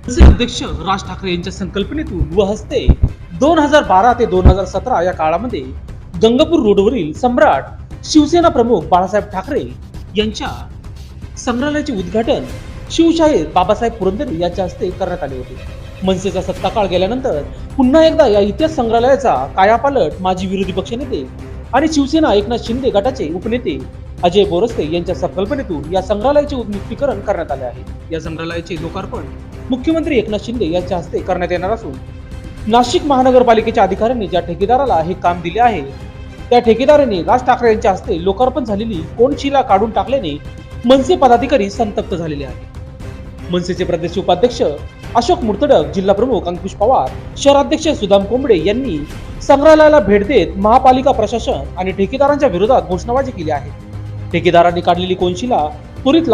मनसे अध्यक्ष राज ठाकरे यांच्या संकल्पनेतून व हस्ते 2012 ते 2017 या काळामध्ये गंगापूर रोडवरील सम्राट शिवसेना प्रमुख बाळासाहेब ठाकरे यांच्या संग्रहालयाचे उद्घाटन शिवशाहीर बाबासाहेब पुरंदरे यांच्या हस्ते करण्यात आले होते. मनसेचा सत्ताकाळ गेल्यानंतर पुन्हा एकदा या इतिहास संग्रहालयाचा कायापालट माजी विरोधी पक्षनेते आणि शिवसेना एकनाथ शिंदे गटाचे उपनेते अजय बोरस्ते यांच्या संकल्पनेतून या संग्रहालयाचे उन्नतीकरण करण्यात आले आहे. या संग्रहालयाचे लोकार्पण मुख्यमंत्री एकनाथ शिंदे यांच्या हस्ते करण्यात येणार असून नाशिक महानगरपालिकेच्या अधिकाऱ्यांनी ज्या ठेकेदाराला हे काम दिले आहे त्या ठेकेदाराने राज ठाकरे यांच्या हस्ते लोकार्पण झालेली कोनशिला काढून टाकल्याने मनसे पदाधिकारी संतप्त झालेले आहेत. मनसेचे प्रदेश उपाध्यक्ष अशोक मुर्तडक, जिल्हा प्रमुख अंकुश पवार, शहराध्यक्ष सुदाम कोंबडे यांनी संग्रहालयाला भेट देत महापालिका प्रशासन आणि ठेकेदारांच्या विरोधात घोषणाबाजी केली आहे. ठेकेदारांनी काढलेली कोनशिला त्वरित